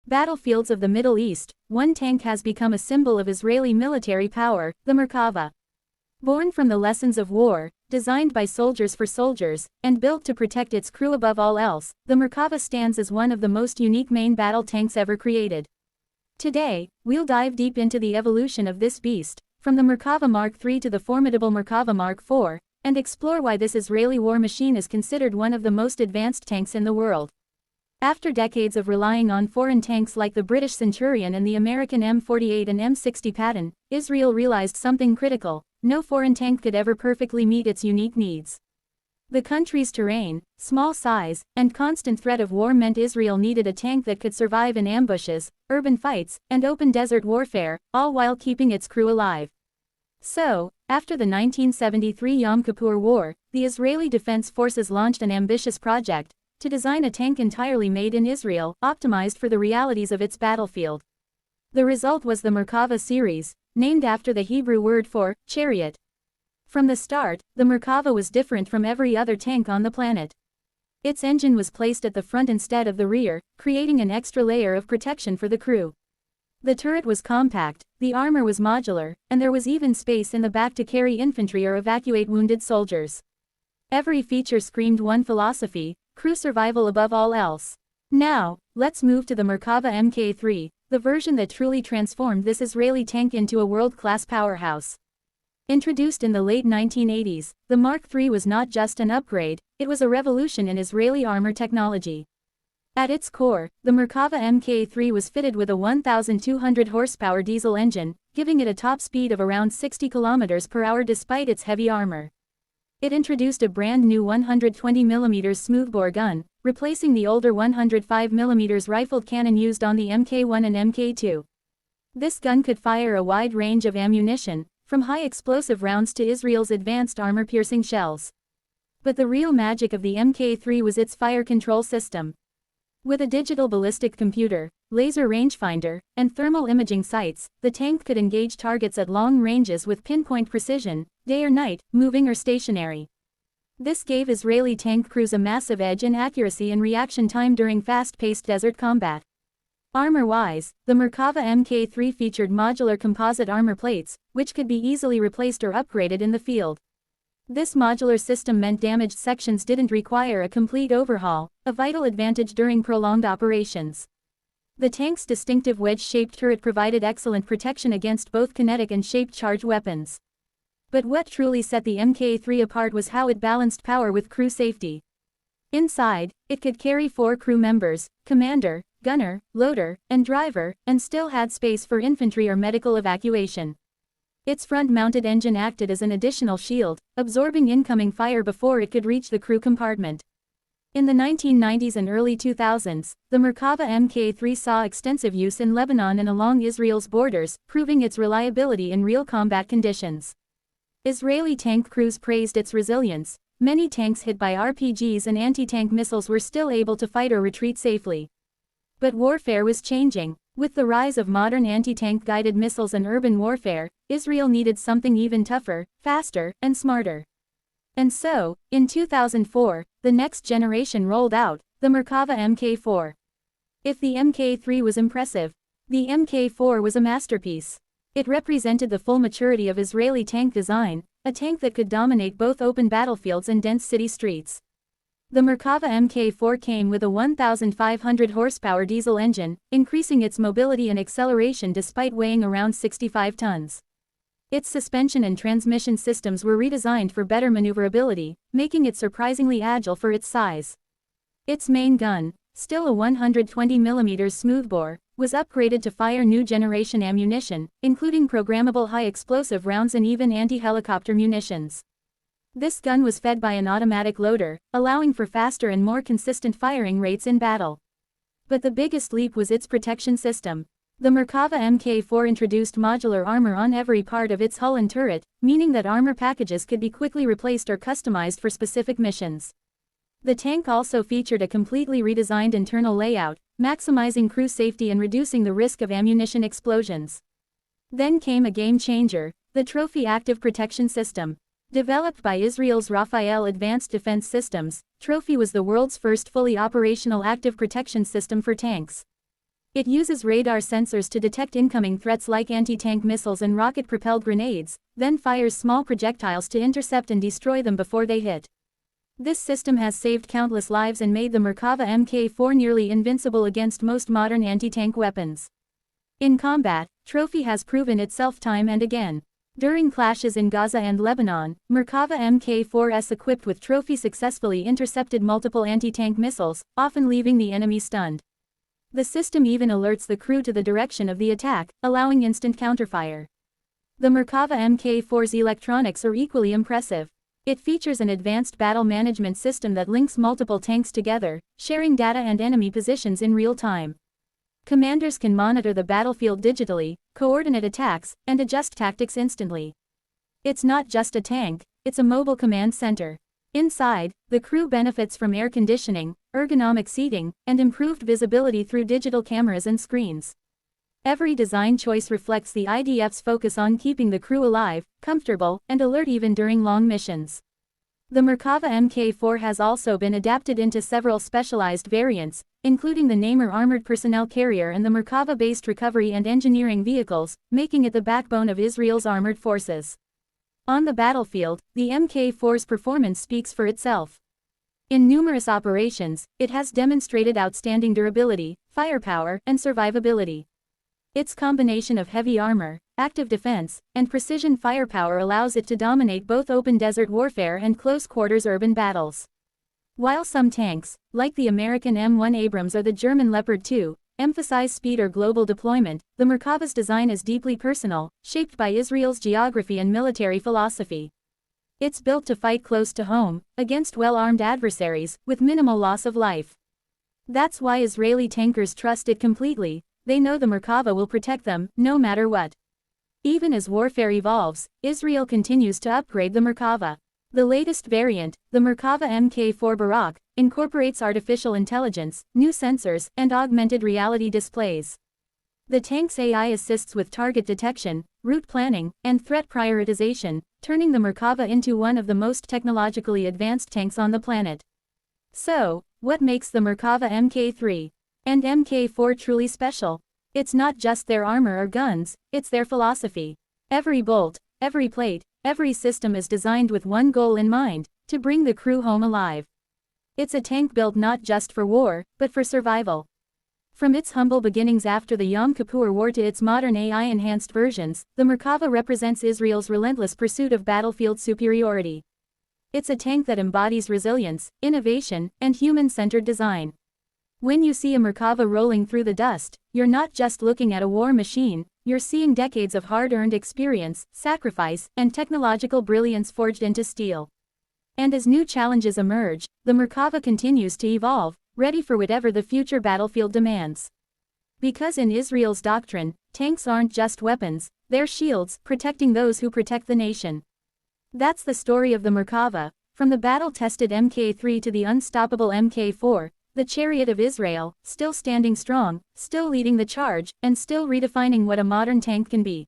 Battlefields of the Middle East, one tank has become a symbol of Israeli military power, the Merkava. Born from the lessons of war, designed by soldiers for soldiers, and built to protect its crew above all else, the Merkava stands as one of the most unique main battle tanks ever created. Today, we'll dive deep into the evolution of this beast, from the Merkava Mk3 to the formidable Merkava Mk4, and explore why this Israeli war machine is considered one of the most advanced tanks in the world. After decades of relying on foreign tanks like the British Centurion and the American M48 and M60 Patton, Israel realized something critical: no foreign tank could ever perfectly meet its unique needs. The country's terrain, small size, and constant threat of war meant Israel needed a tank that could survive in ambushes, urban fights, and open desert warfare, all while keeping its crew alive. So, after the 1973 Yom Kippur War, the Israeli Defense Forces launched an ambitious project to design a tank entirely made in Israel, optimized for the realities of its battlefield. The result was the Merkava series, named after the Hebrew word for chariot. From the start, the Merkava was different from every other tank on the planet. Its engine was placed at the front instead of the rear, creating an extra layer of protection for the crew. The turret was compact, the armor was modular, and there was even space in the back to carry infantry or evacuate wounded soldiers. Every feature screamed one philosophy: crew survival above all else. Now, let's move to the Merkava Mk3, the version that truly transformed this Israeli tank into a world-class powerhouse. Introduced in the late 1980s, the Mark III was not just an upgrade, it was a revolution in Israeli armor technology. At its core, the Merkava Mk3 was fitted with a 1,200 horsepower diesel engine, giving it a top speed of around 60 km per hour despite its heavy armor. It introduced a brand new 120mm smoothbore gun, replacing the older 105mm rifled cannon used on the Mk1 and Mk2. This gun could fire a wide range of ammunition, from high explosive rounds to Israel's advanced armor-piercing shells. But the real magic of the Mk3 was its fire control system. With a digital ballistic computer, laser rangefinder, and thermal imaging sights, the tank could engage targets at long ranges with pinpoint precision, day or night, moving or stationary. This gave Israeli tank crews a massive edge in accuracy and reaction time during fast-paced desert combat. Armor-wise, the Merkava Mk3 featured modular composite armor plates, which could be easily replaced or upgraded in the field. This modular system meant damaged sections didn't require a complete overhaul, a vital advantage during prolonged operations. The tank's distinctive wedge-shaped turret provided excellent protection against both kinetic and shaped charge weapons. But what truly set the Mk3 apart was how it balanced power with crew safety. Inside, it could carry 4 crew members: commander, gunner, loader, and driver, and still had space for infantry or medical evacuation. Its front-mounted engine acted as an additional shield, absorbing incoming fire before it could reach the crew compartment. In the 1990s and early 2000s, the Merkava Mk3 saw extensive use in Lebanon and along Israel's borders, proving its reliability in real combat conditions. Israeli tank crews praised its resilience. Many tanks hit by RPGs and anti-tank missiles were still able to fight or retreat safely. But warfare was changing. With the rise of modern anti-tank guided missiles and urban warfare, Israel needed something even tougher, faster, and smarter. And so, in 2004, the next generation rolled out, the Merkava Mk4. If the Mk3 was impressive, the Mk4 was a masterpiece. It represented the full maturity of Israeli tank design, a tank that could dominate both open battlefields and dense city streets. The Merkava Mk4 came with a 1,500 horsepower diesel engine, increasing its mobility and acceleration despite weighing around 65 tons. Its suspension and transmission systems were redesigned for better maneuverability, making it surprisingly agile for its size. Its main gun, still a 120mm smoothbore, was upgraded to fire new generation ammunition, including programmable high-explosive rounds and even anti-helicopter munitions. This gun was fed by an automatic loader, allowing for faster and more consistent firing rates in battle. But the biggest leap was its protection system. The Merkava Mk4 introduced modular armor on every part of its hull and turret, meaning that armor packages could be quickly replaced or customized for specific missions. The tank also featured a completely redesigned internal layout, maximizing crew safety and reducing the risk of ammunition explosions. Then came a game changer, the Trophy Active Protection System. Developed by Israel's Rafael Advanced Defense Systems, Trophy was the world's first fully operational active protection system for tanks. It uses radar sensors to detect incoming threats like anti-tank missiles and rocket-propelled grenades, then fires small projectiles to intercept and destroy them before they hit. This system has saved countless lives and made the Merkava Mk4 nearly invincible against most modern anti-tank weapons. In combat, Trophy has proven itself time and again. During clashes in Gaza and Lebanon, Merkava Mk4s equipped with Trophy successfully intercepted multiple anti-tank missiles, often leaving the enemy stunned. The system even alerts the crew to the direction of the attack, allowing instant counterfire. The Merkava Mk4's electronics are equally impressive. It features an advanced battle management system that links multiple tanks together, sharing data and enemy positions in real time. Commanders can monitor the battlefield digitally, coordinate attacks, and adjust tactics instantly. It's not just a tank, it's a mobile command center. Inside, the crew benefits from air conditioning, ergonomic seating, and improved visibility through digital cameras and screens. Every design choice reflects the IDF's focus on keeping the crew alive, comfortable, and alert even during long missions. The Merkava Mk4 has also been adapted into several specialized variants, including the Namer armored personnel carrier and the Merkava-based recovery and engineering vehicles, making it the backbone of Israel's armored forces. On the battlefield, the Mk4's performance speaks for itself. In numerous operations, it has demonstrated outstanding durability, firepower, and survivability. Its combination of heavy armor, active defense, and precision firepower allows it to dominate both open desert warfare and close-quarters urban battles. While some tanks, like the American M1 Abrams or the German Leopard 2, emphasize speed or global deployment, the Merkava's design is deeply personal, shaped by Israel's geography and military philosophy. It's built to fight close to home, against well-armed adversaries, with minimal loss of life. That's why Israeli tankers trust it completely. They know the Merkava will protect them, no matter what. Even as warfare evolves, Israel continues to upgrade the Merkava. The latest variant, the Merkava Mk4 Barak, incorporates artificial intelligence, new sensors, and augmented reality displays. The tank's AI assists with target detection, route planning, and threat prioritization, turning the Merkava into one of the most technologically advanced tanks on the planet. So, what makes the Merkava Mk3 and Mk4 truly special? It's not just their armor or guns, it's their philosophy. Every bolt, every plate, every system is designed with one goal in mind, to bring the crew home alive. It's a tank built not just for war, but for survival. From its humble beginnings after the Yom Kippur War to its modern AI-enhanced versions, the Merkava represents Israel's relentless pursuit of battlefield superiority. It's a tank that embodies resilience, innovation, and human-centered design. When you see a Merkava rolling through the dust, you're not just looking at a war machine, you're seeing decades of hard-earned experience, sacrifice, and technological brilliance forged into steel. And as new challenges emerge, the Merkava continues to evolve, ready for whatever the future battlefield demands. Because in Israel's doctrine, tanks aren't just weapons, they're shields, protecting those who protect the nation. That's the story of the Merkava, from the battle-tested Mk3 to the unstoppable Mk4, the chariot of Israel, still standing strong, still leading the charge, and still redefining what a modern tank can be.